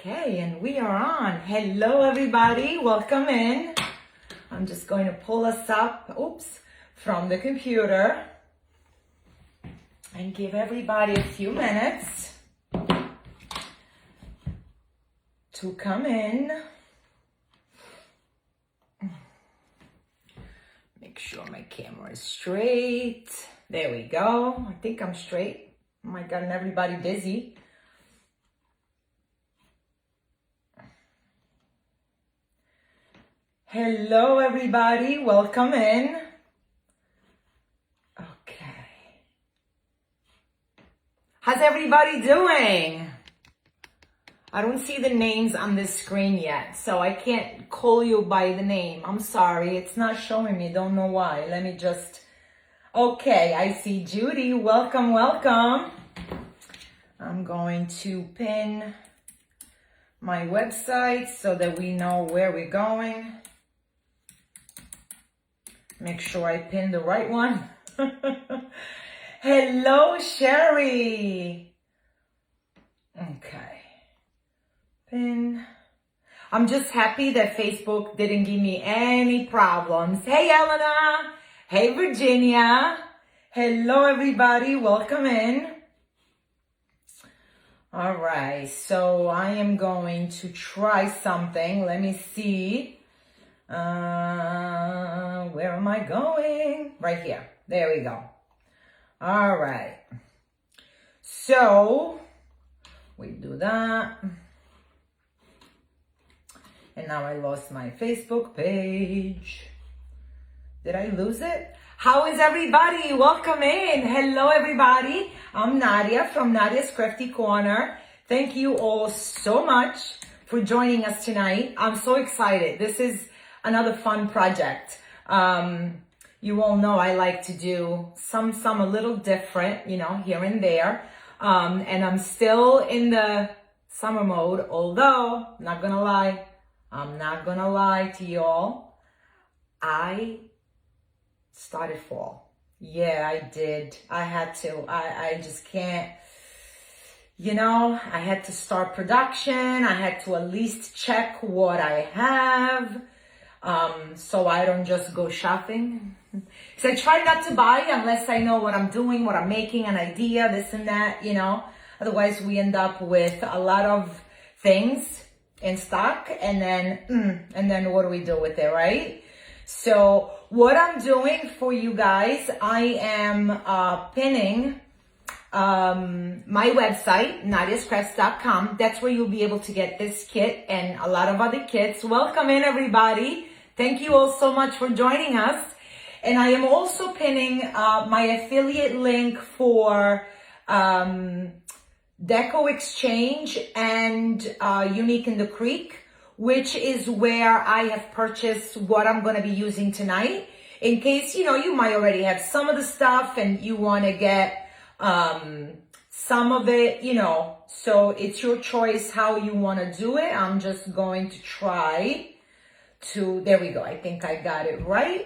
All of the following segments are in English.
Okay, and we are on. Hello, everybody. Welcome in. I'm just going to pull us up, from the computer and give everybody a few minutes to come in. Make sure my camera is straight. There we go. I think I'm straight. Oh my God, and everybody busy. Hello, everybody. Welcome in. Okay. How's everybody doing? I don't see the names on this screen yet, so I can't call you by the name. I'm sorry. It's not showing me. Don't know why. Let me just... Okay, I see Judy. Welcome, welcome. I'm going to pin my website so that we know where we're going. Make sure I pin the right one. Hello, Sherry. Okay. Pin. I'm just happy that Facebook didn't give me any problems. Hey, Elena. Hey, Virginia. Hello, everybody. Welcome in. All right. So I am going to try something. Let me see. Where am I going? Right here. There we go. All right. So we do that. And now I lost my Facebook page. Did I lose it? How is everybody? Welcome in. Hello, everybody. I'm Nadia from Nadia's Crafty Corner. Thank you all so much for joining us tonight. I'm so excited. This is another fun project. You all know I like to do some a little different, here and there. And I'm still in the summer mode, although, I'm not gonna lie to you all. I started fall. Yeah, I did. I had to. I just can't, I had to start production. I had to at least check what I have. So I don't just go shopping. So I try not to buy unless I know what I'm doing, what I'm making, an idea, this and that, Otherwise we end up with a lot of things in stock and then what do we do with it, right? So what I'm doing for you guys, I am pinning my website, nadiascrafts.com. That's where you'll be able to get this kit and a lot of other kits. Welcome in, everybody. Thank you all so much for joining us. And I am also pinning my affiliate link for Deco Exchange and Unique in the Creek, which is where I have purchased what I'm going to be using tonight. In case, you might already have some of the stuff and you want to get some of it, so it's your choice how you want to do it. I'm just going to try to, there we go. I think I got it right.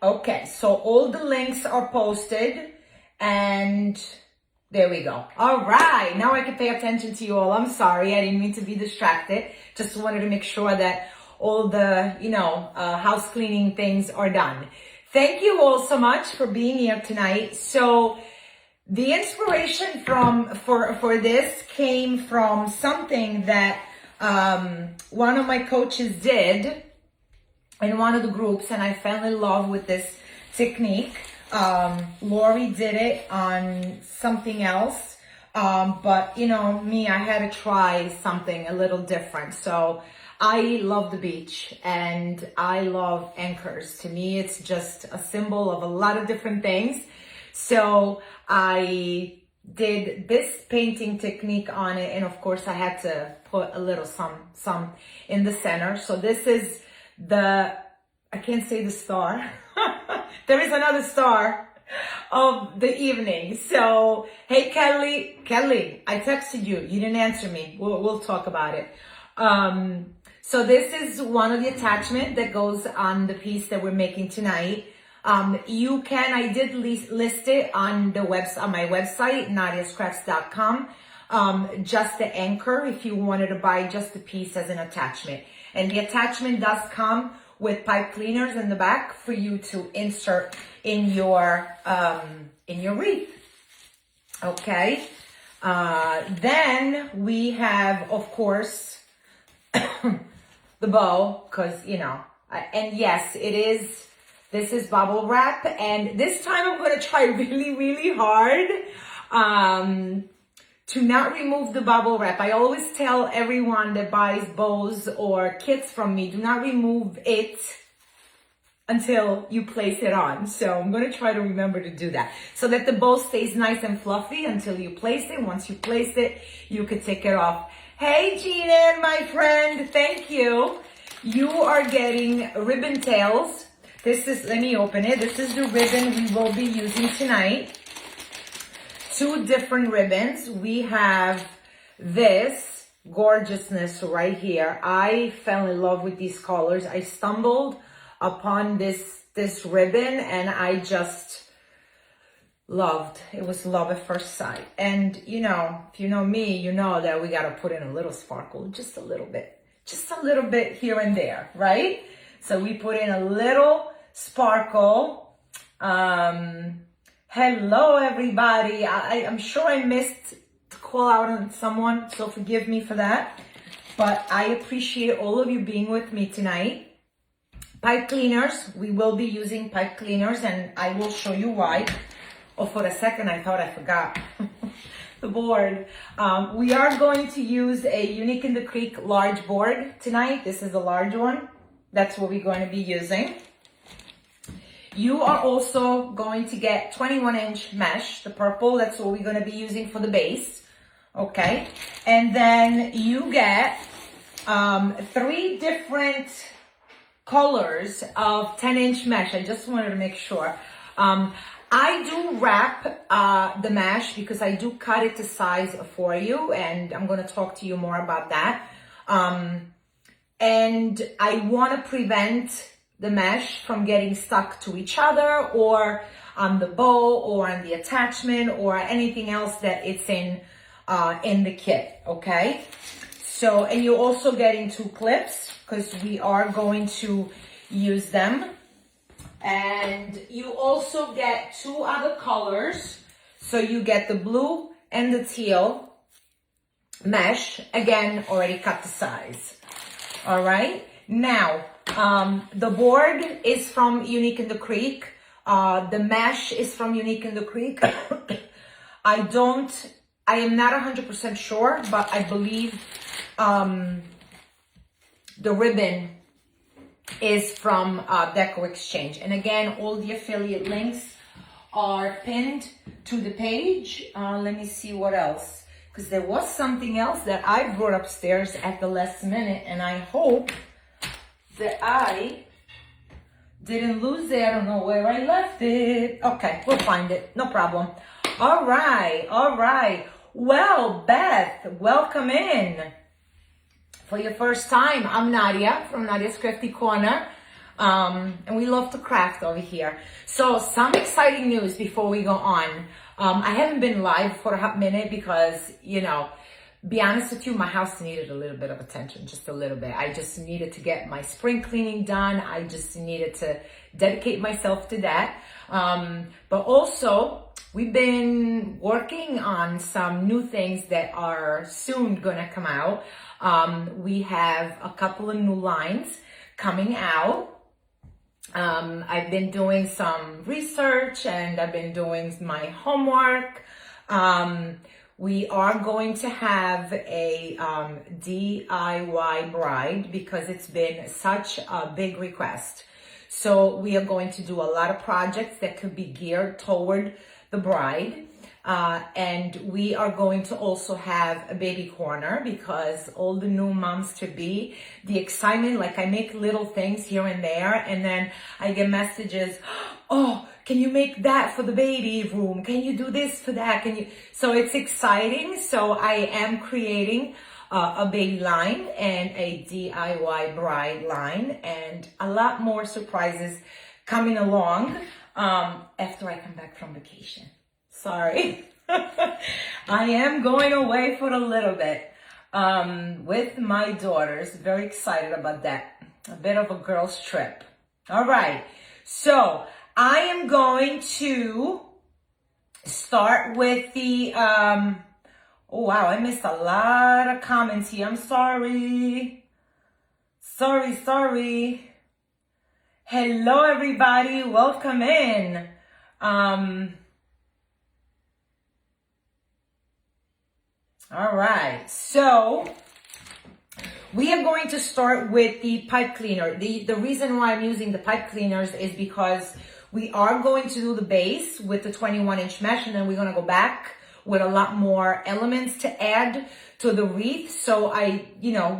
Okay, so all the links are posted and there we go. All right, now I can pay attention to you all. I'm sorry, I didn't mean to be distracted. Just wanted to make sure that all the, house cleaning things are done. Thank you all so much for being here tonight. So the inspiration for this came from something that one of my coaches did in one of the groups, and I fell in love with this technique. Lori did it on something else, but me, I had to try something a little different. So I love the beach and I love anchors. To me, it's just a symbol of a lot of different things. So I did this painting technique on it, and of course I had to put a little some in the center. So this is I can't say the star. There is another star of the evening. So, hey, Kelly, I texted you. You didn't answer me. We'll talk about it. So this is one of the attachment that goes on the piece that we're making tonight. I did list it on my website, nadiascrafts.com. Just the anchor if you wanted to buy just the piece as an attachment. And the attachment does come with pipe cleaners in the back for you to insert in your wreath. Okay. Then we have, of course, the bow, because, and yes, this is bubble wrap. And this time I'm going to try really, really hard to not remove the bubble wrap. I always tell everyone that buys bows or kits from me, do not remove it until you place it on. So I'm going to try to remember to do that so that the bow stays nice and fluffy until you place it. Once you place it, you could take it off. Hey, Gina, my friend, thank you. You are getting ribbon tails. Let me open it. This is the ribbon we will be using tonight. 2 different ribbons. We have this gorgeousness right here. I fell in love with these colors. I stumbled upon this ribbon and I just loved. It was love at first sight. And if you know me, you know that we got to put in a little sparkle, just a little bit here and there, right? So we put in a little sparkle. Hello, everybody. I'm sure I missed to call out on someone, so forgive me for that. But I appreciate all of you being with me tonight. Pipe cleaners. We will be using pipe cleaners, and I will show you why. Oh, for a second, I thought I forgot the board. We are going to use a Unique in the Creek large board tonight. This is a large one. That's what we're going to be using. You are also going to get 21-inch mesh, the purple. That's what we're going to be using for the base. Okay. And then you get 3 different colors of 10-inch mesh. I just wanted to make sure. I do wrap the mesh because I do cut it to size for you, and I'm going to talk to you more about that. And I want to prevent the mesh from getting stuck to each other or on the bow or on the attachment or anything else that it's in the kit. Okay. So, and you're also getting 2 clips because we are going to use them. And you also get 2 other colors. So you get the blue and the teal mesh, again, already cut to size. All right. Now, the board is from Unique in the Creek. The mesh is from Unique in the Creek. I am not 100% sure, but I believe the ribbon is from Deco Exchange. And again, all the affiliate links are pinned to the page. Let me see what else, because there was something else that I brought upstairs at the last minute, and I hope that I didn't lose it. I don't know where I left it. Okay, we'll find it. No problem. All right. All right. Well, Beth, welcome in. For your first time, I'm Nadia from Nadia's Crafty Corner. And we love to craft over here. So some exciting news before we go on. I haven't been live for a hot minute because, be honest with you, my house needed a little bit of attention, just a little bit. I just needed to get my spring cleaning done. I just needed to dedicate myself to that. But also, we've been working on some new things that are soon gonna come out. We have a couple of new lines coming out. I've been doing some research and I've been doing my homework. We are going to have a DIY bride because it's been such a big request. So we are going to do a lot of projects that could be geared toward the bride. And we are going to also have a baby corner because all the new moms to be, the excitement, like I make little things here and there, and then I get messages, oh, can you make that for the baby room? Can you do this for that? So it's exciting. So I am creating a baby line and a DIY bride line and a lot more surprises coming along after I come back from vacation. Sorry. I am going away for a little bit with my daughters. Very excited about that. A bit of a girls' trip. All right. So I am going to start with the, oh wow, I missed a lot of comments here. I'm sorry. Sorry. Hello, everybody. Welcome in. All right. So we are going to start with the pipe cleaner. The reason why I'm using the pipe cleaners is because we are going to do the base with the 21-inch mesh, and then we're going to go back with a lot more elements to add to the wreath. So I,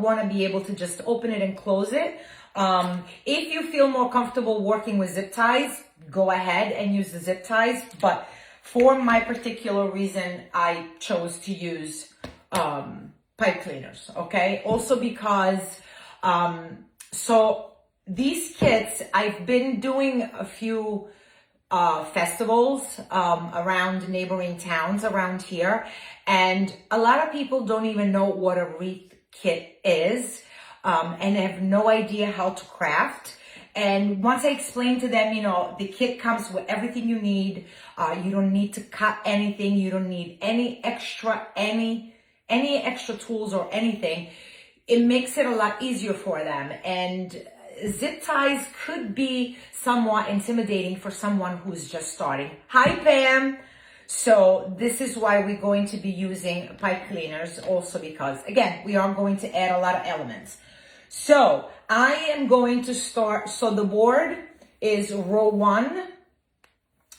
want to be able to just open it and close it. If you feel more comfortable working with zip ties, go ahead and use the zip ties. But for my particular reason, I chose to use pipe cleaners, okay? Also because, so these kits, I've been doing a few festivals around neighboring towns around here, and a lot of people don't even know what a wreath kit is, and have no idea how to craft. And once I explain to them, the kit comes with everything you need. You don't need to cut anything. You don't need any extra tools or anything. It makes it a lot easier for them. And zip ties could be somewhat intimidating for someone who's just starting. Hi, Pam. So this is why we're going to be using pipe cleaners, also because, again, we are going to add a lot of elements. So I am going to start. So the board is row 1,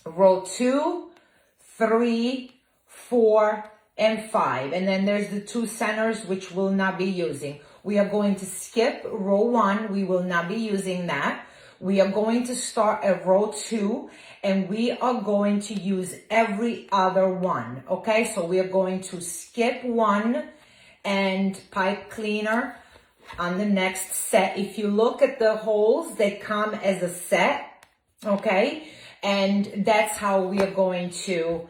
row 2, 3, 4, and 5. And then there's the 2 centers, which we'll not be using. We are going to skip row 1. We will not be using that. We are going to start at row 2, and we are going to use every other one. Okay, so we are going to skip 1 and pipe cleaner on the next set. If you look at the holes, they come as a set. Okay, and that's how we are going to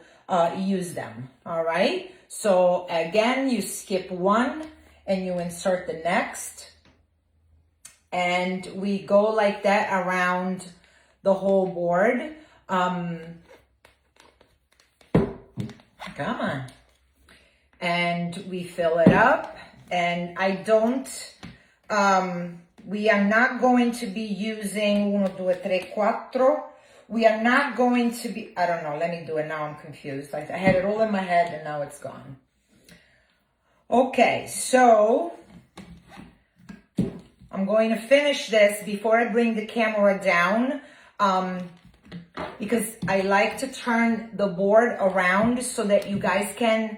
use them. All right, so again, you skip 1 and you insert the next, and we go like that around the whole board. Come on. And we fill it up, and I don't, we are not going to be using 1, 2, 3, 4. We are not going to be, I don't know, let me do it now, I'm confused. I had it all in my head and now it's gone. Okay, so I'm going to finish this before I bring the camera down, because I like to turn the board around so that you guys can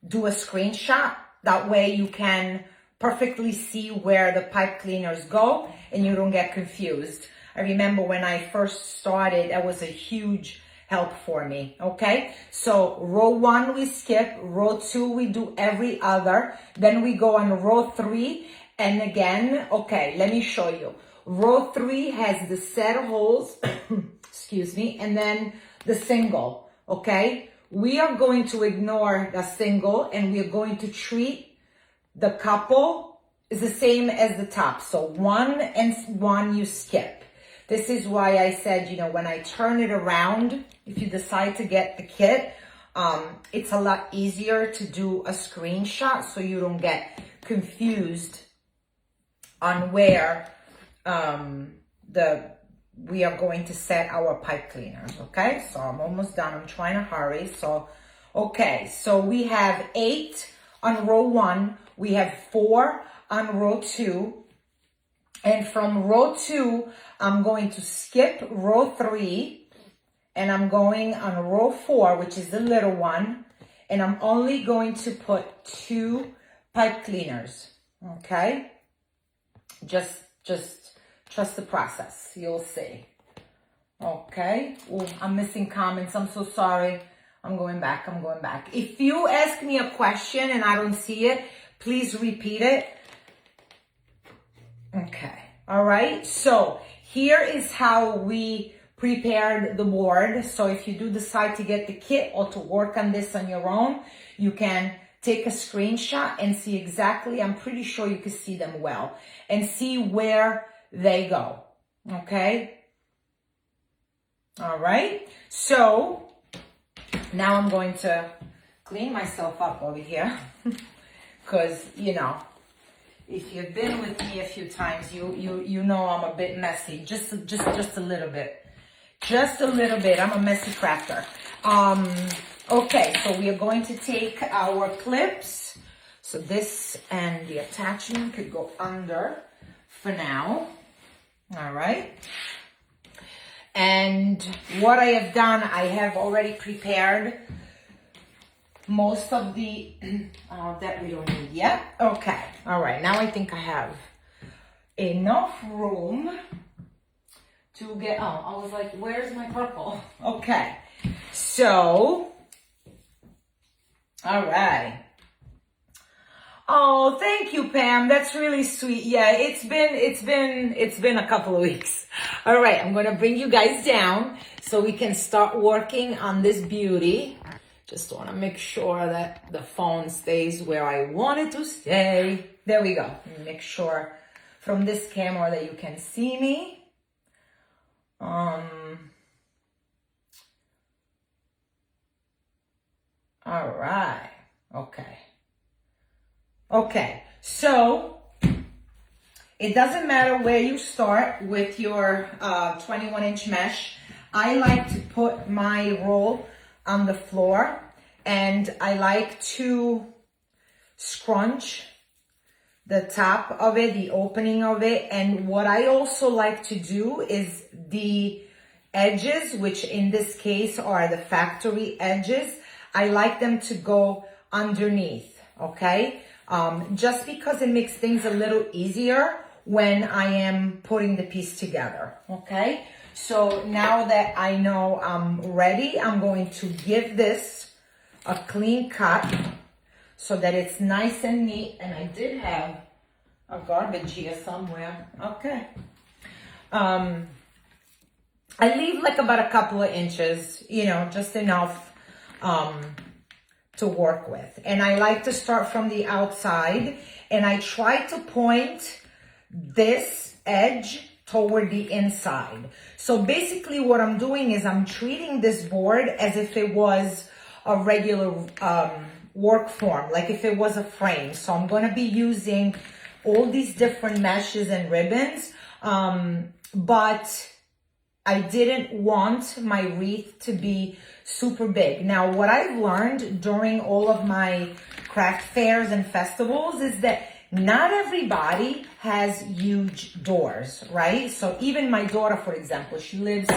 do a screenshot. That way you can perfectly see where the pipe cleaners go and you don't get confused. I remember when I first started, that was a huge help for me, okay? So row 1 we skip, row 2 we do every other, then we go on row 3, and again, okay, let me show you. Row 3 has the set holes, excuse me, and then the single, okay? We are going to ignore the single, and we are going to treat the couple is the same as the top. So 1 and 1 you skip. This is why I said, when I turn it around, if you decide to get the kit, it's a lot easier to do a screenshot so you don't get confused on where we are going to set our pipe cleaners, okay? So I'm almost done. I'm trying to hurry. So, okay, so we have 8 on row 1. We have 4 on row 2. And from row 2, I'm going to skip row 3, and I'm going on row 4, which is the little one, and I'm only going to put 2 pipe cleaners, okay? Just trust the process. You'll see. Okay. Ooh, I'm missing comments. I'm so sorry. I'm going back. If you ask me a question and I don't see it, please repeat it. Okay. All right. So here is how we prepared the board. So if you do decide to get the kit or to work on this on your own, you can take a screenshot and see exactly, I'm pretty sure you can see them well, and see where they go, okay? All right, so now I'm going to clean myself up over here because, you know, if you've been with me a few times, you know I'm a bit messy, just a little bit. Just a little bit. I'm a messy crafter. Okay, so we are going to take our clips. So this and the attachment could go under for now. All right. And what I have done, I have already prepared most of the, that we don't need yet. Okay. All right. Now I think I have enough room to get, oh, I was like, where's my purple? Okay. So, all right. Oh, thank you, Pam. That's really sweet. Yeah, it's been a couple of weeks. All right, I'm going to bring you guys down so we can start working on this beauty. Just want to make sure that the phone stays where I want it to stay. There we go. Make sure from this camera that you can see me. All right. Okay. Okay. So it doesn't matter where you start with your 21-inch mesh. I like to put my roll on the floor, and I like to scrunch the top of it, the opening of it. And what I also like to do is the edges, which in this case are the factory edges, I like them to go underneath, okay? Just because it makes things a little easier when I am putting the piece together, okay? So now that I know I'm ready, I'm going to give this a clean cut so that it's nice and neat. And I did have a garbage here somewhere, okay. I leave like about a couple of inches, you know, just enough to work with. And I like to start from the outside, and I try to point this edge toward the inside. So basically what I'm doing is I'm treating this board as if it was a regular work form, like if it was a frame. So I'm going to be using all these different meshes and ribbons, but I didn't want my wreath to be super big. Now, what I've learned during all of my craft fairs and festivals is that not everybody has huge doors, right? So even my daughter, for example, she lives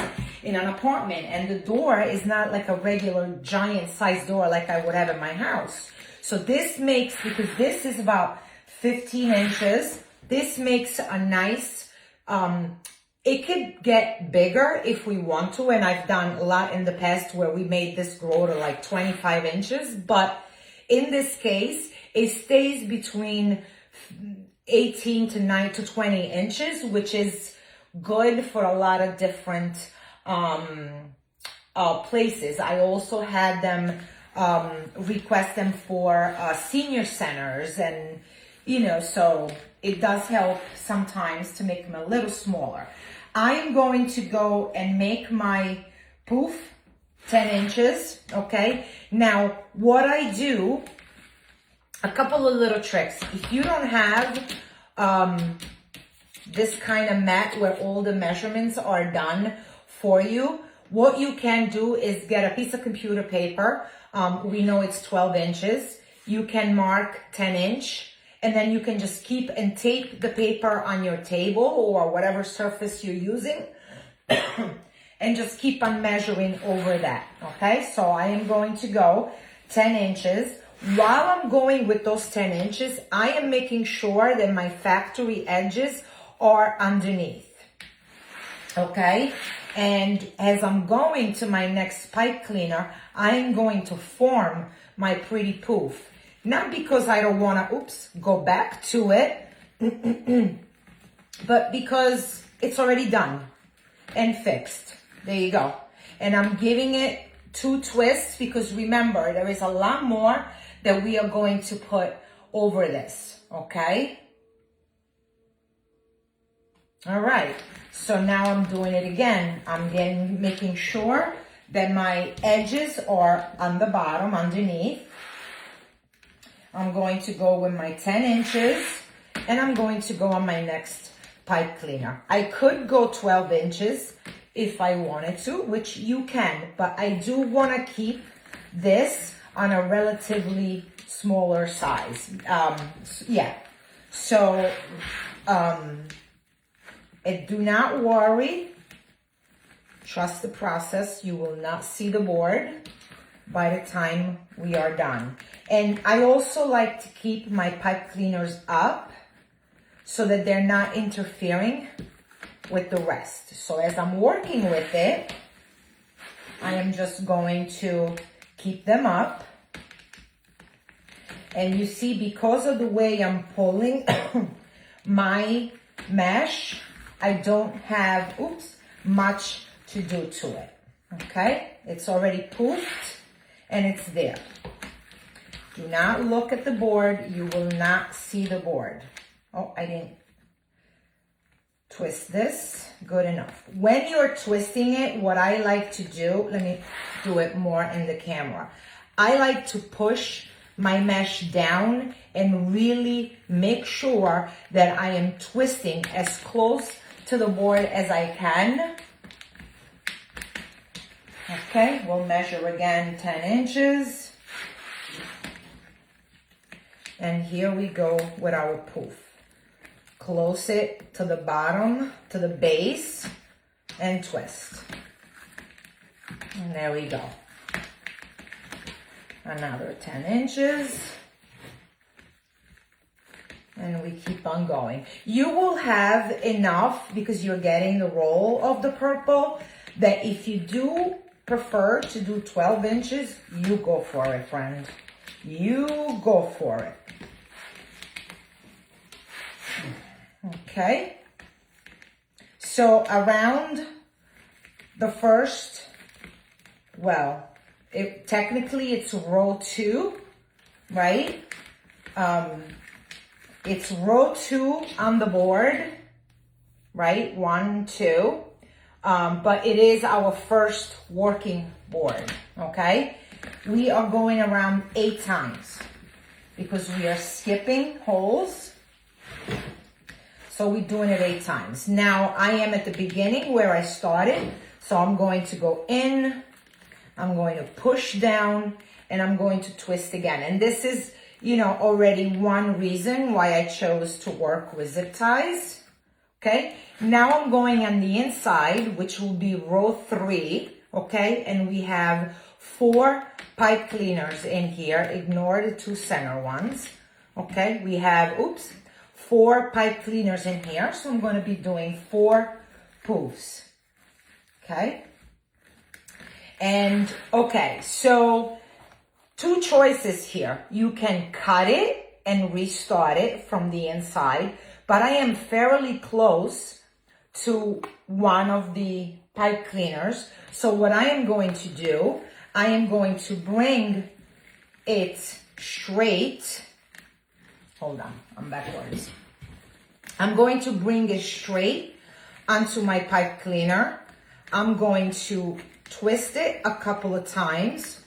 in an apartment, and the door is not like a regular giant size door like I would have in my house. So this makes, because this is about 15 inches, this makes a nice, it could get bigger if we want to, and I've done a lot in the past where we made this grow to like 25 inches, but in this case, it stays between 18 to 9 to 20 inches, which is good for a lot of different places. I also had them request them for senior centers, and you know, so it does help sometimes to make them a little smaller. I'm going to go and make my poof 10 inches, okay? Now, what I do, a couple of little tricks. If you don't have this kind of mat where all the measurements are done for you, what you can do is get a piece of computer paper. We know it's 12 inches. You can mark 10 inch. And then you can just keep and tape the paper on your table or whatever surface you're using and just keep on measuring over that, okay? So I am going to go 10 inches. While I'm going with those 10 inches, I am making sure that my factory edges are underneath, okay? And as I'm going to my next pipe cleaner, I am going to form my pretty poof. Not because I don't want to, go back to it, but because it's already done and fixed. There you go. And I'm giving it 2 twists because remember, there is a lot more that we are going to put over this, okay? All right, so now I'm doing it again. I'm making sure that my edges are on the bottom, underneath. I'm going to go with my 10 inches and I'm going to go on my next pipe cleaner. I could go 12 inches if I wanted to, which you can, but I do want to keep this on a relatively smaller size. Yeah, so do not worry. Trust the process. You will not see the board by the time we are done. And I also like to keep my pipe cleaners up so that they're not interfering with the rest. So as I'm working with it, I am just going to keep them up. And you see, because of the way I'm pulling my mesh, I don't have, much to do to it, okay? It's already poofed and it's there. Do not look at the board. You will not see the board. Oh, I didn't twist this. Good enough. When you're twisting it, what I like to do, let me do it more in the camera. I like to push my mesh down and really make sure that I am twisting as close to the board as I can. Okay, we'll measure again 10 inches. And here we go with our poof. Close it to the bottom, to the base, and twist. And there we go. Another 10 inches. And we keep on going. You will have enough, because you're getting the roll of the purple, that if you do prefer to do 12 inches, you go for it, friend. You go for it. Okay. So around the first, well, technically it's row 2, right? It's row 2 on the board, right? 1, 2. But it is our first working board, okay? We are going around 8 times because we are skipping holes. So we're doing it 8 times. Now I am at the beginning where I started. So I'm going to go in, I'm going to push down, and I'm going to twist again. And this is, you know, already one reason why I chose to work with zip ties. Okay, now I'm going on the inside, which will be row 3, okay? And we have 4 pipe cleaners in here. Ignore the 2 center ones, okay? We have, 4 pipe cleaners in here. So I'm going to be doing 4 poofs, okay? And, okay, so 2 choices here. You can cut it and restart it from the inside, but I am fairly close to one of the pipe cleaners. So what I am going to do, I am going to bring it straight. Hold on, I'm backwards. I'm going to bring it straight onto my pipe cleaner. I'm going to twist it a couple of times.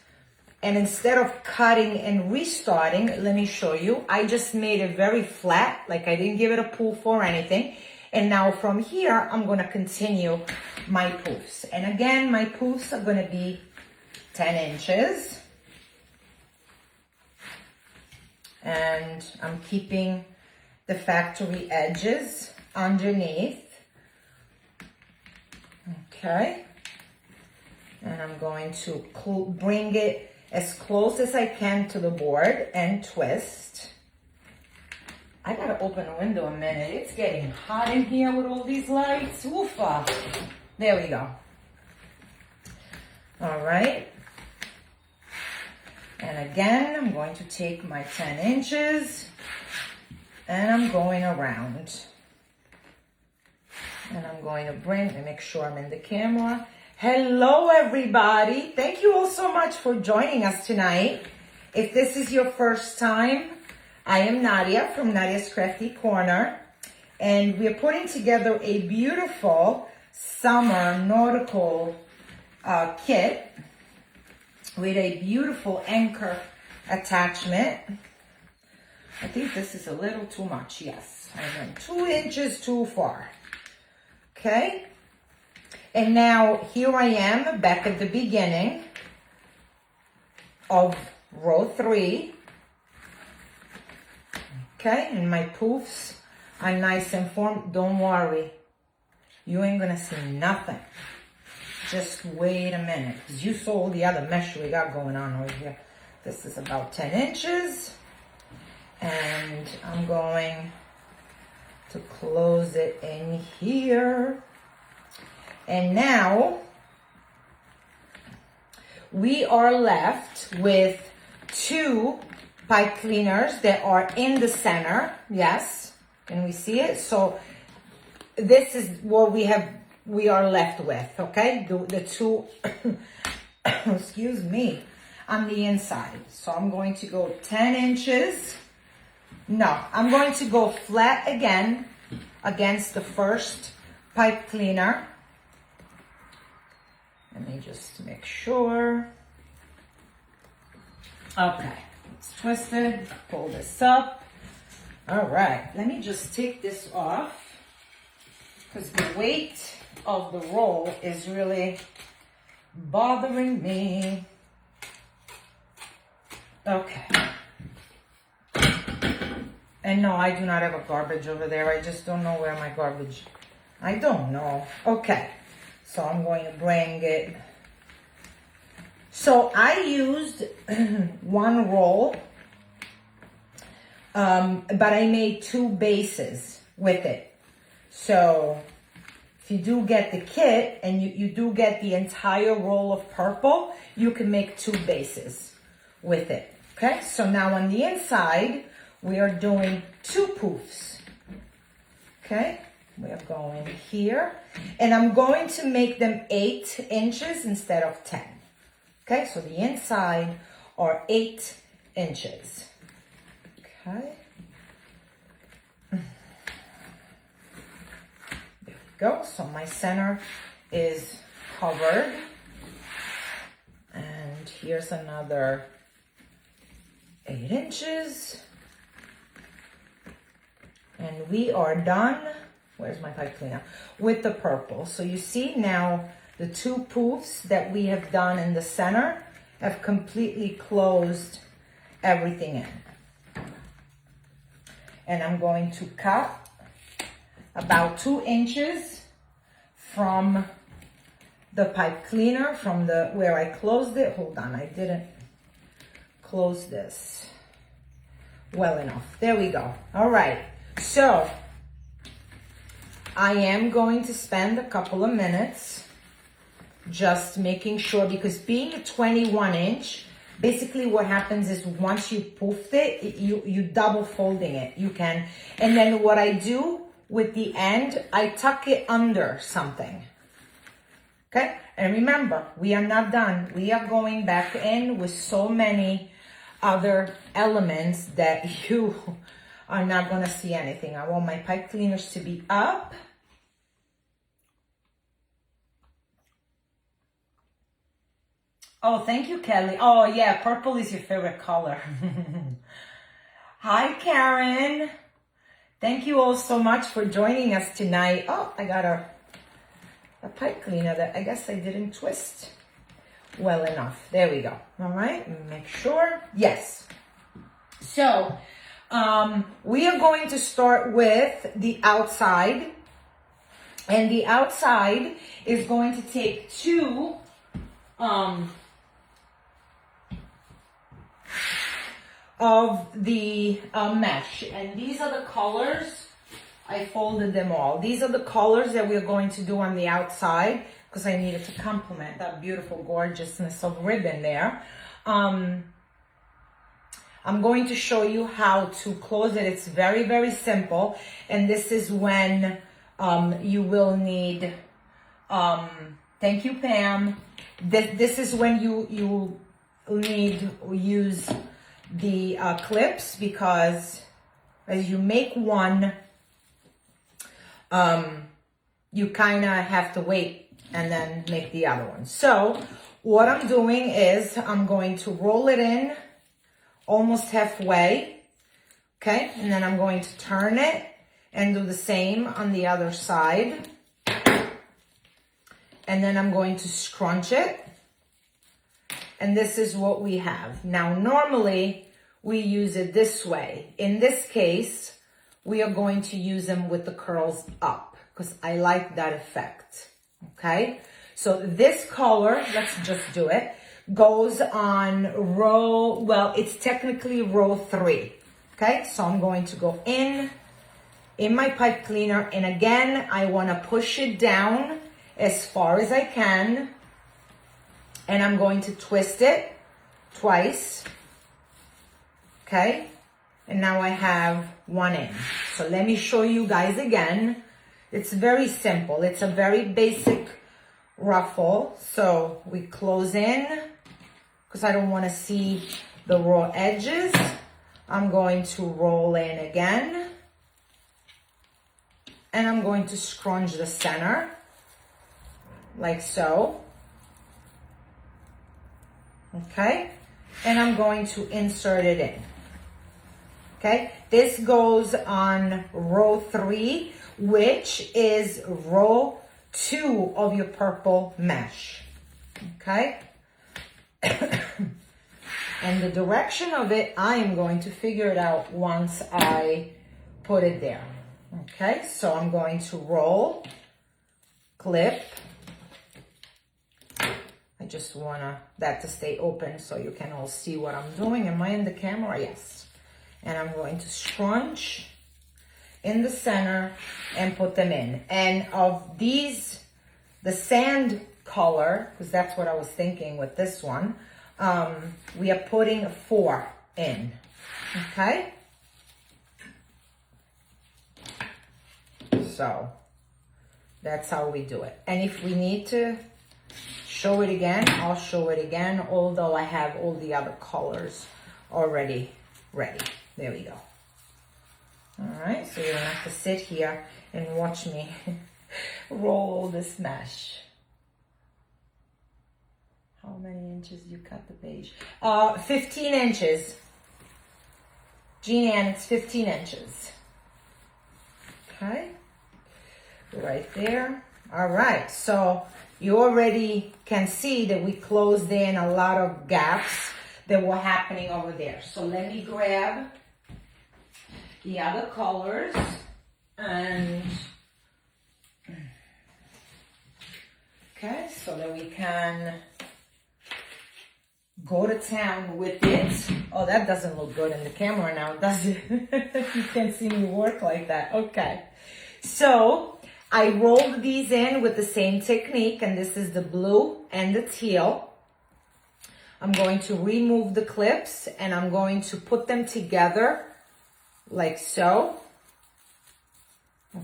And instead of cutting and restarting, let me show you. I just made it very flat, like I didn't give it a poof or anything. And now from here, I'm going to continue my poofs. And again, my poofs are going to be 10 inches. And I'm keeping the factory edges underneath. Okay. And I'm going to bring it as close as I can to the board and twist. I gotta open the window a minute. It's getting hot in here with all these lights. Woofa. There we go. All right. And again, I'm going to take my 10 inches and I'm going around. And I'm going to bring and make sure I'm in the camera. Hello, everybody. Thank you all so much for joining us tonight. If this is your first time, I am Nadia from Nadia's Crafty Corner. And we're putting together a beautiful summer nautical kit with a beautiful anchor attachment. I think this is a little too much, yes. I went 2 inches too far. Okay, and now here I am back at the beginning of row 3. Okay, and my poofs are nice and formed. Don't worry, you ain't gonna see nothing. Just wait a minute, because you saw all the other mesh we got going on over here. This is about 10 inches, and I'm going to close it in here. And now we are left with 2 pipe cleaners that are in the center. Yes, can we see it? So this is what we are left with, okay? The 2 excuse me, on the inside. So I'm going to go 10 inches. No, I'm going to go flat again against the first pipe cleaner. Let me just make sure. Okay, it's twisted. Pull this up. All right, let me just take this off because the weight of the roll is really bothering me. Okay. And no, I do not have a garbage over there. I just don't know where my garbage. I don't know. Okay. So I'm going to bring it. So I used 1 roll, but I made 2 bases with it. So if you do get the kit and you do get the entire roll of purple, you can make 2 bases with it. Okay, so now on the inside, we are doing 2 poofs. Okay, we are going here. And I'm going to make them 8 inches instead of 10. Okay, so the inside are 8 inches. Okay. There we go. So my center is covered. And here's another 8 inches. And we are done. Where's my pipe cleaner? With the purple. So you see now the 2 poofs that we have done in the center have completely closed everything in. And I'm going to cut about 2 inches from the pipe cleaner, from the where I closed it. Hold on, I didn't close this well enough. There we go. All right. So I am going to spend a couple of minutes just making sure, because being a 21 inch, basically what happens is once you poofed it, you double folding it. You can. And then what I do with the end, I tuck it under something. Okay? And remember, we are not done. We are going back in with so many other elements that you are not going to see anything. I want my pipe cleaners to be up. Oh, thank you, Kelly. Oh, yeah, purple is your favorite color. Hi, Karen. Thank you all so much for joining us tonight. Oh, I got a pipe cleaner that I guess I didn't twist well enough. There we go. All right, make sure. Yes. So, we are going to start with the outside. And the outside is going to take 2 of the mesh, and these are the colors. I folded them all. These are the colors that we're going to do on the outside because I needed to complement that beautiful gorgeousness of ribbon there. I'm going to show you how to close it. It's very, very simple, and this is when You will need, thank you, Pam. This is when you need use the clips, because as you make one, you kind of have to wait and then make the other one. So what I'm doing is I'm going to roll it in almost halfway, okay? And then I'm going to turn it and do the same on the other side. And then I'm going to scrunch it. And this is what we have. Now, normally we use it this way. In this case, we are going to use them with the curls up because I like that effect, okay? So this color, let's just do it, goes on row, well, it's technically row 3, okay? So I'm going to go in my pipe cleaner, and again, I wanna push it down as far as I can, and I'm going to twist it twice, okay? And now I have one in. So let me show you guys again. It's very simple. It's a very basic ruffle. So we close in because I don't want to see the raw edges. I'm going to roll in again. And I'm going to scrunch the center like so. Okay? And I'm going to insert it in. Okay, this goes on row 3, which is row 2 of your purple mesh. Okay, and the direction of it, I am going to figure it out once I put it there. Okay, so I'm going to roll, clip. I just want that to stay open so you can all see what I'm doing. Am I in the camera? Yes. And I'm going to scrunch in the center and put them in. And of these, the sand color, because that's what I was thinking with this one, we are putting 4 in, okay? So that's how we do it. And if we need to show it again, I'll show it again, although I have all the other colors already ready. There we go. All right, so you don't have to sit here and watch me roll this mesh. How many inches you cut the page? 15 inches. Jean Ann, it's 15 inches. Okay, right there. All right, so you already can see that we closed in a lot of gaps that were happening over there. So let me grab the other colors and okay, so that we can go to town with it. Oh, that doesn't look good in the camera now, does it? You can't see me work like that. Okay, so I rolled these in with the same technique, and this is the blue and the teal. I'm going to remove the clips and I'm going to put them together like so.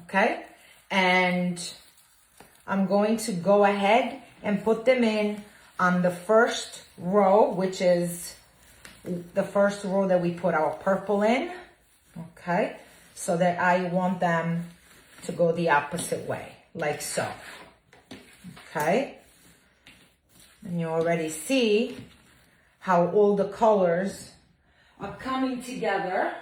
Okay, and I'm going to go ahead and put them in on the first row, which is the first row that we put our purple in. Okay, so that I want them to go the opposite way, like so. Okay, and you already see how all the colors are coming together.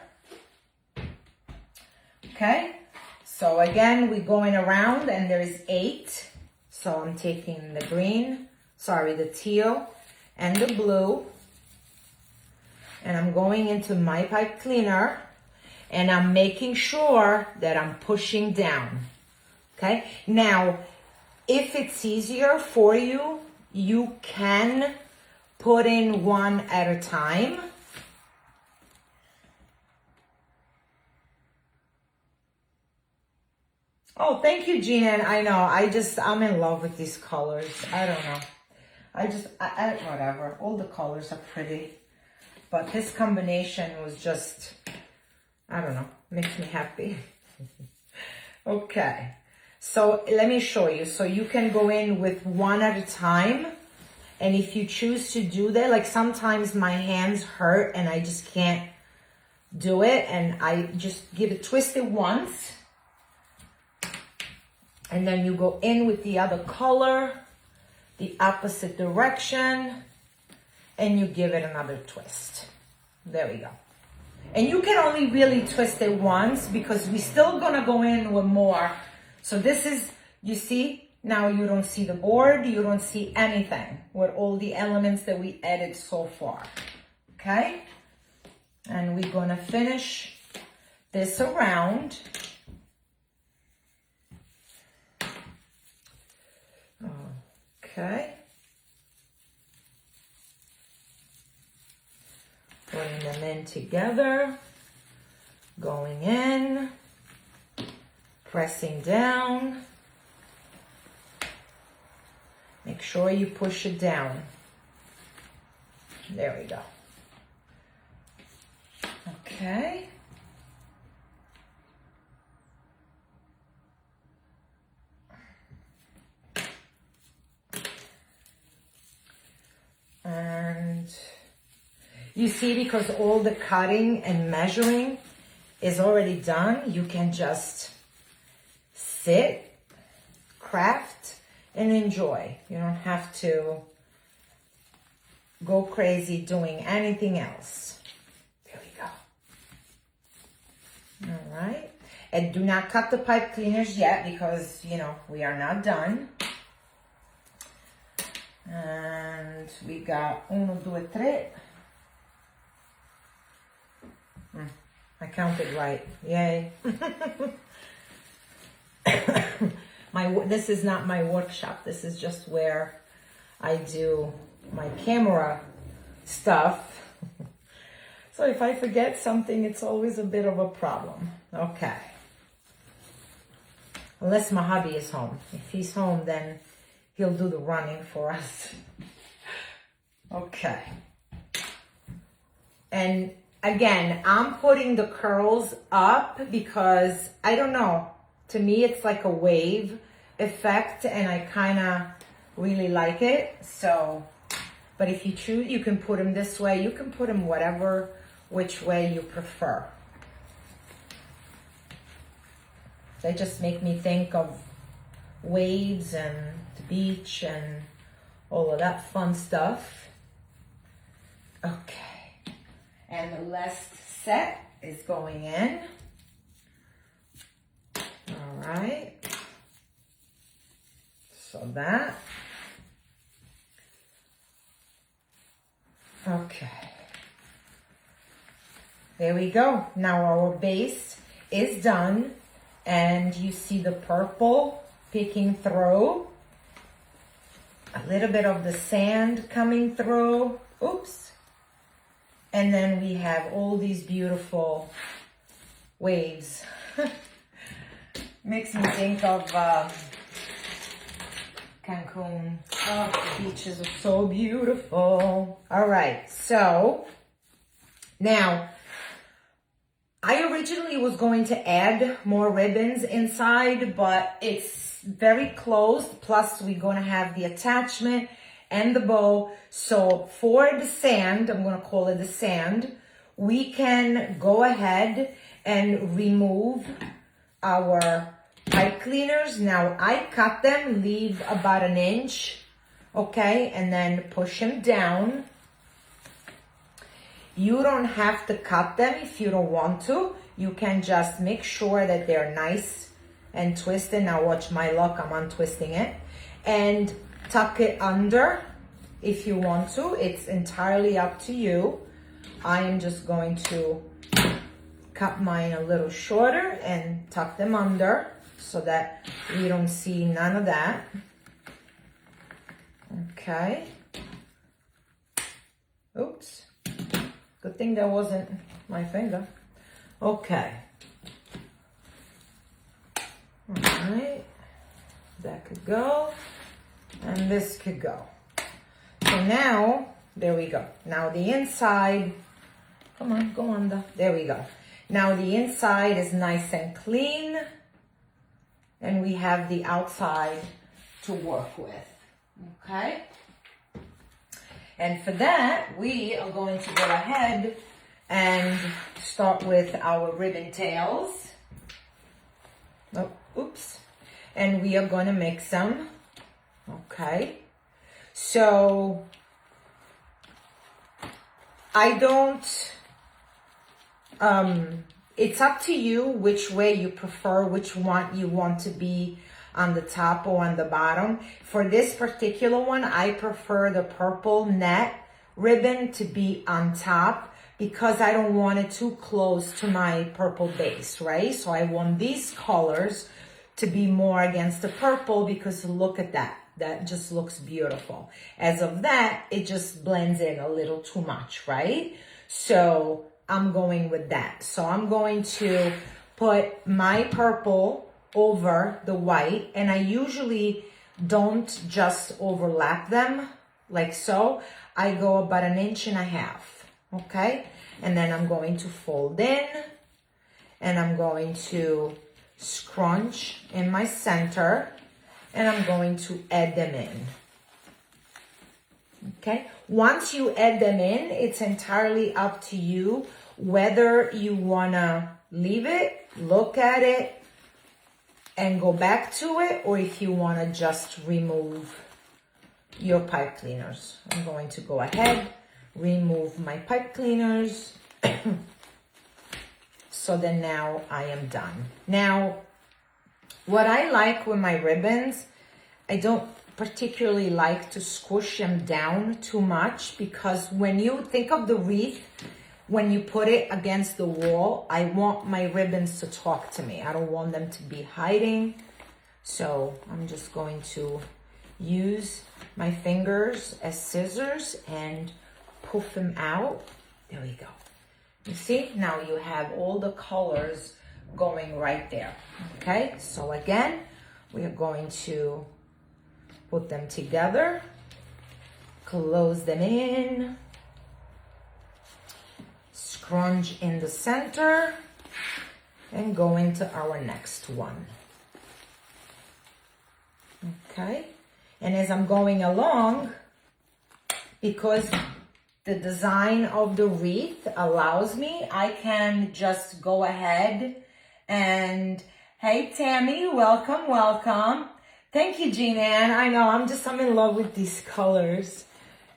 Okay, so again, we're going around and there is 8. So I'm taking the green, the teal and the blue, and I'm going into my pipe cleaner and I'm making sure that I'm pushing down. Okay, now, if it's easier for you, you can put in one at a time. Oh, thank you, Gina. I know. I'm in love with these colors. I don't know. Whatever. All the colors are pretty. But this combination was just, I don't know, makes me happy. Okay. So let me show you. So you can go in with one at a time. And if you choose to do that, like sometimes my hands hurt and I just can't do it. And I just give it twisted once. And then you go in with the other color, the opposite direction, and you give it another twist. There we go. And you can only really twist it once because we're still gonna go in with more. So this is, you see, now you don't see the board, you don't see anything with all the elements that we added so far, okay? And we're gonna finish this around. Okay. Putting them in together, going in, pressing down. Make sure you push it down. There we go. Okay. And you see, because all the cutting and measuring is already done, you can just sit, craft, and enjoy. You don't have to go crazy doing anything else. There we go. All right. And do not cut the pipe cleaners yet because, you know, we are not done. And we got 1, 2, 3. I counted right. Yay. This is not my workshop. This is just where I do my camera stuff. So if I forget something, it's always a bit of a problem. Okay. Unless my hubby is home. If he's home, then he'll do the running for us. Okay. And again, I'm putting the curls up because, I don't know, to me it's like a wave effect and I kind of really like it. So, but if you choose, you can put them this way. You can put them which way you prefer. They just make me think of waves and the beach and all of that fun stuff. Okay. And the last set is going in. All right. So that. Okay. There we go. Now our base is done. And you see the purple peeking through. A little bit of the sand coming through. Oops. And then we have all these beautiful waves. Makes me think of Cancun. Oh, the beaches are so beautiful. All right, so now I originally was going to add more ribbons inside, but it's very closed. Plus, we're going to have the attachment and the bow. So for the sand, I'm going to call it the sand, we can go ahead and remove our pipe cleaners. Now I cut them, leave about 1 inch, okay, and then push them down. You don't have to cut them if you don't want to. You can just make sure that they're nice and twisted. Now watch my luck, I'm untwisting it. And tuck it under if you want to. It's entirely up to you. I am just going to cut mine a little shorter and tuck them under so that we don't see none of that. Okay. Oops. Good thing that wasn't my finger. Okay. All right. That could go. And this could go. So now, there we go. Now the inside, come on, go under. There we go. Now the inside is nice and clean. and we have the outside to work with, okay? And for that, we are going to go ahead and start with our ribbon tails. Oh, oops. And we are going to mix them, okay? So, I don't, it's up to you which way you prefer, which one you want to be on the top or on the bottom. For this particular one, I prefer the purple net ribbon to be on top because I don't want it too close to my purple base, right? So I want these colors to be more against the purple because look at that. That just looks beautiful. As of that, it just blends in a little too much, right? So I'm going with that. So I'm going to put my purple over the white, and I usually don't just overlap them like so. I go about 1.5 inches, okay? And then I'm going to fold in, and I'm going to scrunch in my center, and I'm going to add them in. Okay, once you add them in, it's entirely up to you whether you wanna leave it, look at it, and go back to it, or if you wanna just remove your pipe cleaners. I'm going to go ahead, remove my pipe cleaners. So then now I am done. Now, what I like with my ribbons, I don't particularly like to squish them down too much because when you think of the wreath, when you put it against the wall, I want my ribbons to talk to me. I don't want them to be hiding. So I'm just going to use my fingers as scissors and poof them out. There we go. You see, now you have all the colors going right there. Okay, so again, we are going to put them together, close them in, scrunch in the center, and go into our next one. Okay, and as I'm going along, because the design of the wreath allows me, I can just go ahead and, hey Tammy, welcome, welcome. Thank you, Jean Ann. I know, I'm in love with these colors.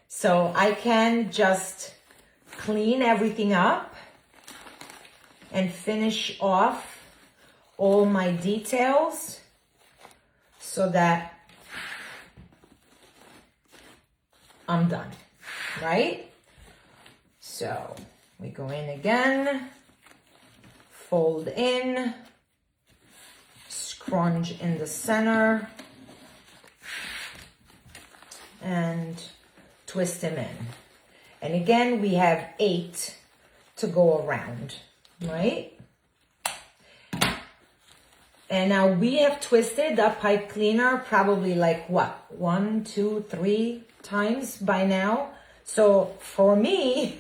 So I can just clean everything up and finish off all my details so that I'm done, right? So we go in again, fold in, scrunch in the center, and twist them in. And again, we have 8 to go around, right? And now we have twisted the pipe cleaner probably like what? 1, 2, 3 times by now. So for me,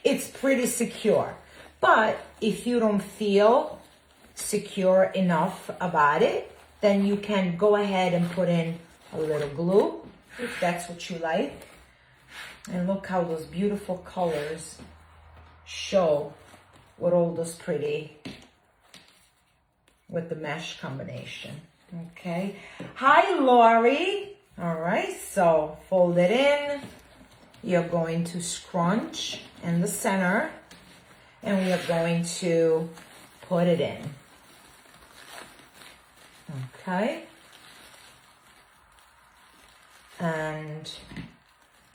it's pretty secure. But if you don't feel secure enough about it, then you can go ahead and put in a little glue if that's what you like. And look how those beautiful colors show with all those pretty, with the mesh combination. Okay. Hi, Lori. All right, so fold it in. You're going to scrunch in the center, and we are going to put it in. Okay. And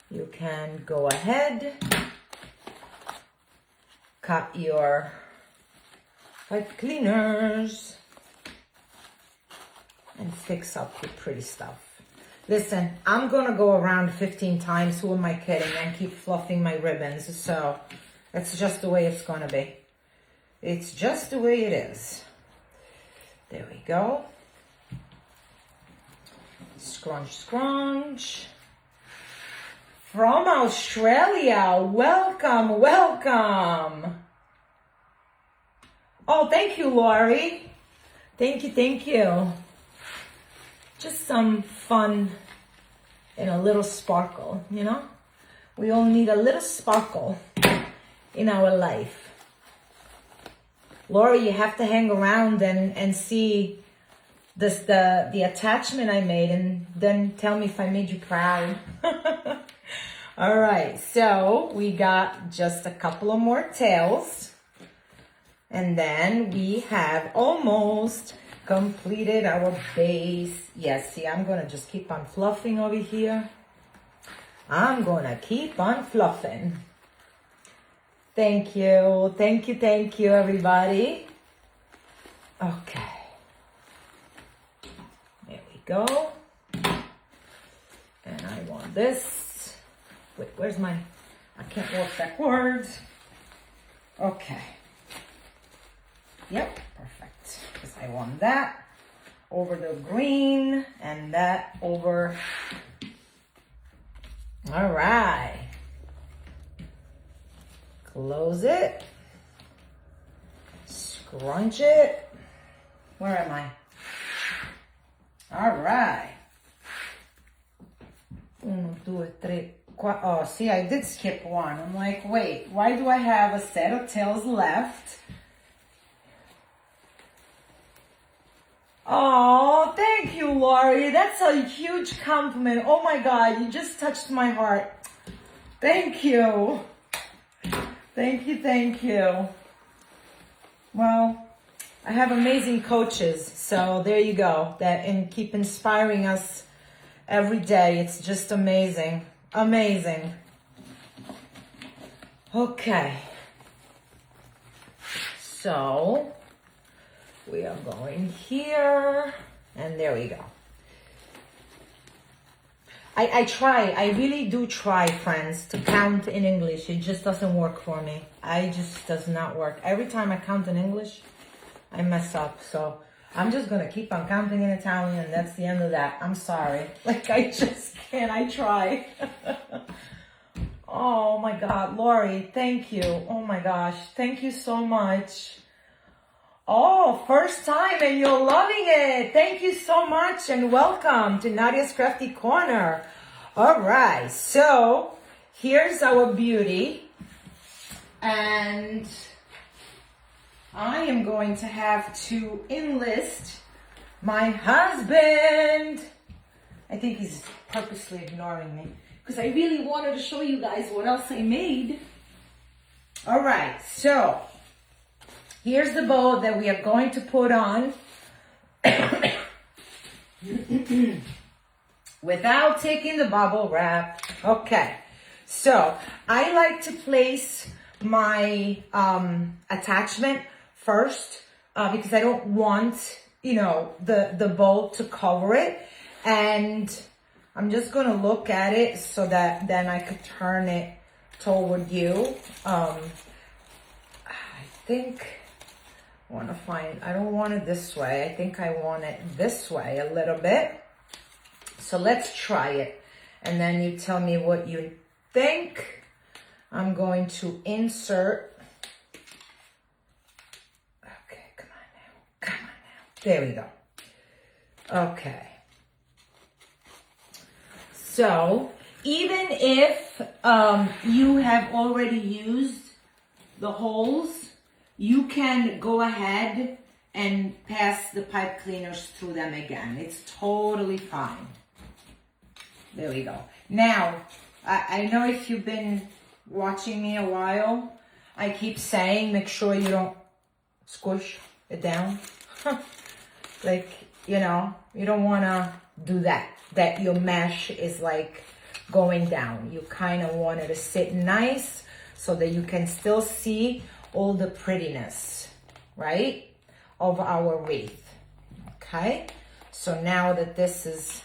you can go ahead, cut your pipe cleaners, and fix up your pretty stuff. Listen, I'm gonna go around 15 times, who am I kidding, and keep fluffing my ribbons, so that's just the way it's gonna be. It's just the way it is. There we go. Scrunch, scrunch. From Australia, welcome, welcome. Oh, thank you, Lori. Thank you, thank you. Just some fun and a little sparkle, you know? We all need a little sparkle in our life. Laura, you have to hang around and see this the attachment I made, and then tell me if I made you proud. All right, so we got just a couple of more tails, and then we have almost completed our base. Yes, see, I'm gonna just keep on fluffing over here. I'm gonna keep on fluffing. Thank you, thank you, thank you, everybody. Okay. There we go. And I want this. Wait, where's my, I can't work backwards. Okay. Yep, perfect. Because I want that over the green and that over. All right. Close it. Scrunch it. Where am I? All right. 1, 2, 3, 4. Oh, see, I did skip one. I'm like, wait, why do I have a set of tails left? Oh, thank you, Lori. That's a huge compliment. Oh my God, you just touched my heart. Thank you. Thank you, thank you. Well, I have amazing coaches, so there you go. And keep inspiring us every day. It's just amazing, amazing. Okay. So we are going here, and there we go. I really do try, friends, to count in English. It just doesn't work for me. It just does not work. Every time I count in English, I mess up. So I'm just going to keep on counting in Italian, and that's the end of that. I'm sorry. Like, I just can't. I try. Oh, my God. Lori, thank you. Oh, my gosh. Thank you so much. Oh, first time and you're loving it. Thank you so much and welcome to Nadia's Crafty Corner. All right, so here's our beauty. And I am going to have to enlist my husband. I think he's purposely ignoring me because I really wanted to show you guys what else I made. All right, so here's the bow that we are going to put on without taking the bubble wrap. Okay, so I like to place my attachment first because I don't want, the bow to cover it. And I'm just going to look at it so that then I could turn it toward you. I think I don't want it this way. I think I want it this way a little bit. So let's try it. And then you tell me what you think. I'm going to insert. Okay, come on now. Come on now. There we go. Okay. So even if you have already used the holes, you can go ahead and pass the pipe cleaners through them again. It's totally fine. There we go. Now, I know if you've been watching me a while, I keep saying make sure you don't squish it down. Like, you don't want to do that your mesh is like going down. You kind of want it to sit nice so that you can still see all the prettiness, right, of our wreath. Okay, so now that this is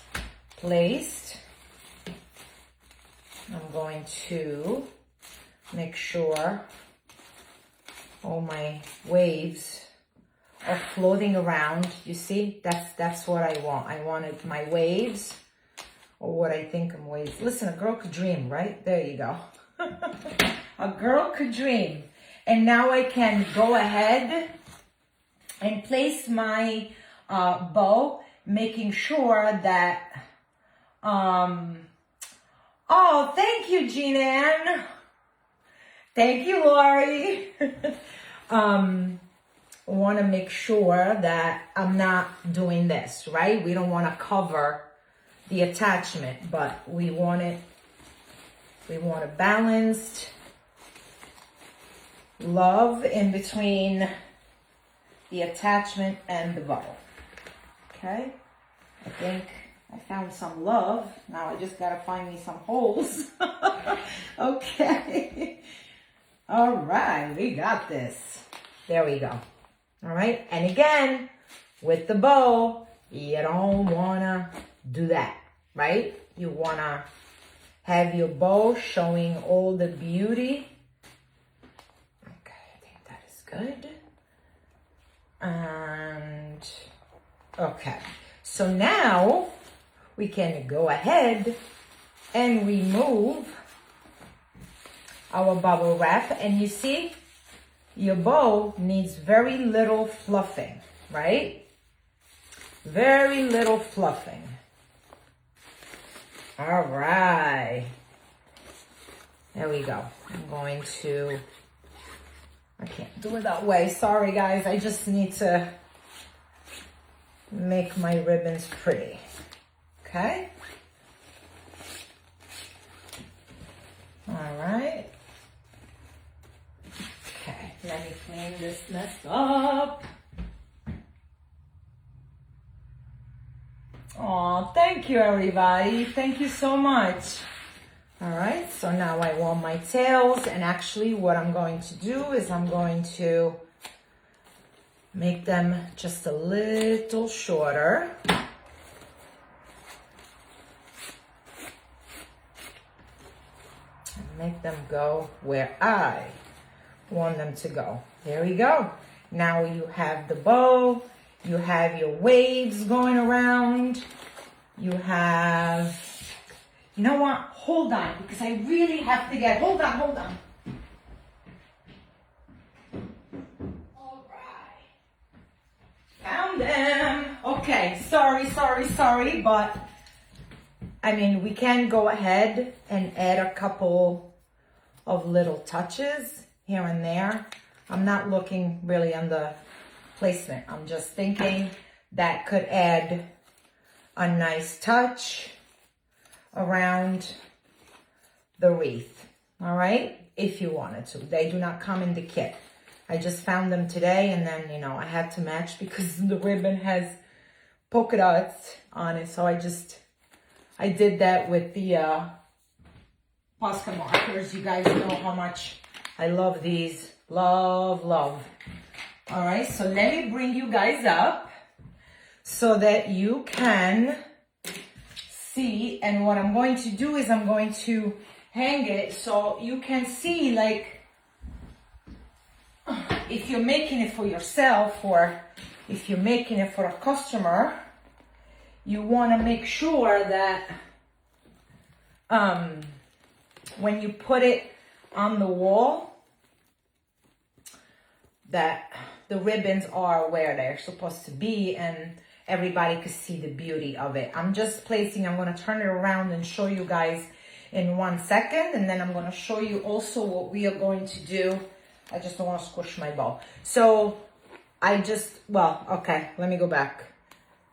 placed, I'm going to make sure all my waves are floating around. You see, that's what I want. I wanted my waves, or what I think of waves. Listen, a girl could dream, right? There you go. A girl could dream. And now I can go ahead and place my bow, making sure that, oh, thank you, Jean-Ann. Thank you, Lori. Want to make sure that I'm not doing this, right? We don't want to cover the attachment, but we want a balanced love in between the attachment and the bow. Okay, I think I found some love. Now I just gotta find me some holes. Okay. All right, we got this. There we go. All right, and again, with the bow, you don't wanna do that, right? You wanna have your bow showing all the beauty. Okay, I think that is good. And, okay, so now we can go ahead and remove our bubble wrap. And you see, your bow needs very little fluffing, right? Very little fluffing. All right. There we go. I'm going to, I can't do it that way. Sorry, guys. I just need to make my ribbons pretty. Okay? All right. Okay, let me clean this mess up. Oh, thank you, everybody. Thank you so much. All right, so now I want my tails, and actually what I'm going to do is I'm going to make them just a little shorter. And make them go where I want them to go. There we go. Now you have the bow, you have your waves going around, you have, you know what, hold on, because I really have to get, hold on. All right, found them. Okay, sorry, but I mean, we can go ahead and add a couple of little touches here and there. I'm not looking really on the placement. I'm just thinking that could add a nice touch around the wreath. All right, if you wanted to. They do not come in the kit. I just found them today, and then, you know, I had to match because the ribbon has polka dots on it. So I did that with the Posca markers. You guys know how much I love these. Love. All right, so let me bring you guys up so that you can see. And what I'm going to do is I'm going to hang it so you can see, like, if you're making it for yourself or if you're making it for a customer, you want to make sure that when you put it on the wall, that the ribbons are where they're supposed to be and everybody could see the beauty of it. I'm just placing, I'm going to turn it around and show you guys in 1 second, and then I'm going to show you also what we are going to do. I just don't want to squish my bow. So okay, let me go back.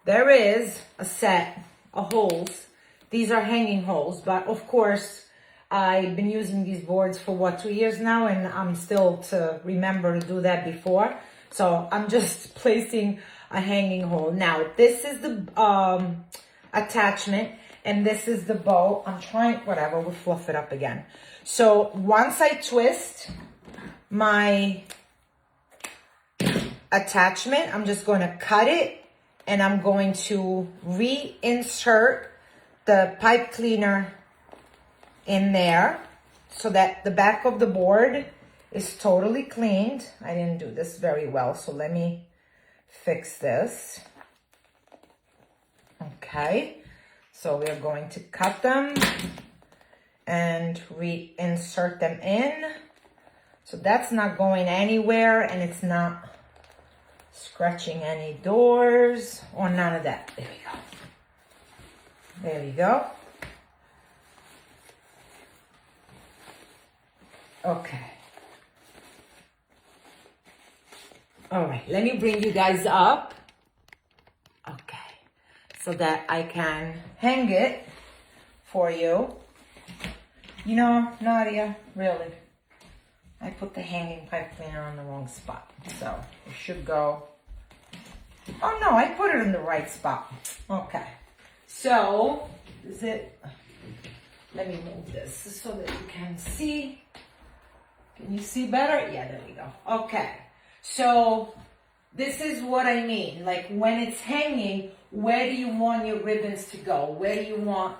There is a set of holes. These are hanging holes, but of course, I've been using these boards for 2 years now, and I'm still to remember to do that before. So I'm just placing a hanging hole. Now, this is the attachment, and this is the bow. I'm trying, whatever, we'll fluff it up again. So once I twist my attachment, I'm just going to cut it, and I'm going to reinsert the pipe cleaner in there so that the back of the board is totally cleaned. I didn't do this very well, so let me fix this. Okay, so we're going to cut them and reinsert them in. So that's not going anywhere, and it's not scratching any doors or none of that. There we go. There we go. Okay. All right, let me bring you guys up. Okay, so that I can hang it for you. You know, Nadia, really, I put the hanging pipe cleaner on the wrong spot. So it should go. Oh no, I put it in the right spot. Okay. So, is it, let me move this so that you can see. Can you see better? Yeah, there we go. Okay. So, this is what I mean. Like when it's hanging, where do you want your ribbons to go? Where do you want,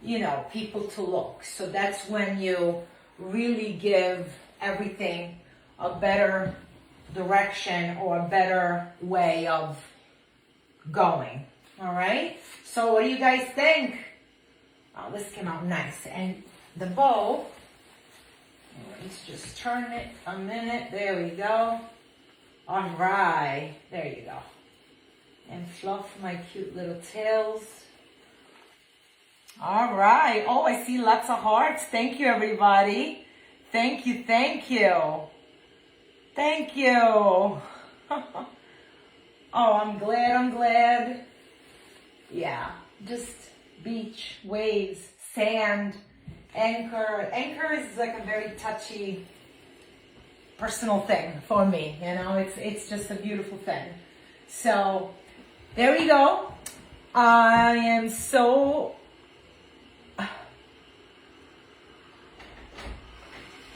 you know, people to look? So that's when you really give everything a better direction or a better way of going. All right? So what do you guys think? Oh, this came out nice. And the bow, let's just turn it a minute. There we go. All right. There you go. And fluff my cute little tails. All right. Oh, I see lots of hearts. Thank you, everybody. Thank you. Thank you. Thank you. Oh, I'm glad. I'm glad. Yeah. Just beach, waves, sand, anchor. Anchor is like a very touchy, personal thing for me. You know, it's just a beautiful thing. So there we go. I am so...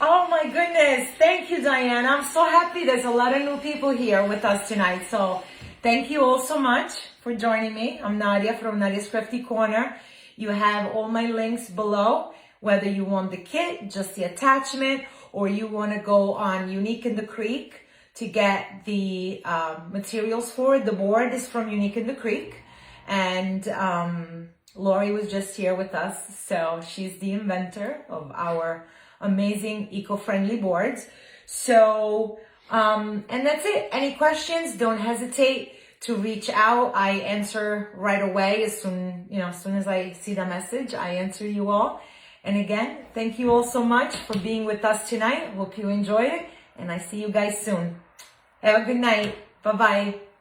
Oh my goodness. Thank you, Diane. I'm so happy. There's a lot of new people here with us tonight. So thank you all so much for joining me. I'm Nadia from Nadia's Crafty Corner. You have all my links below, whether you want the kit, just the attachment, or you want to go on Unique in the Creek to get the materials for it. The board is from Unique in the Creek. And Lori was just here with us. So she's the inventor of our amazing eco-friendly boards. So, and that's it. Any questions, don't hesitate to reach out. I answer right away as soon as I see the message, I answer you all. And again, thank you all so much for being with us tonight. Hope you enjoyed it, and I see you guys soon. Have a good night. Bye-bye.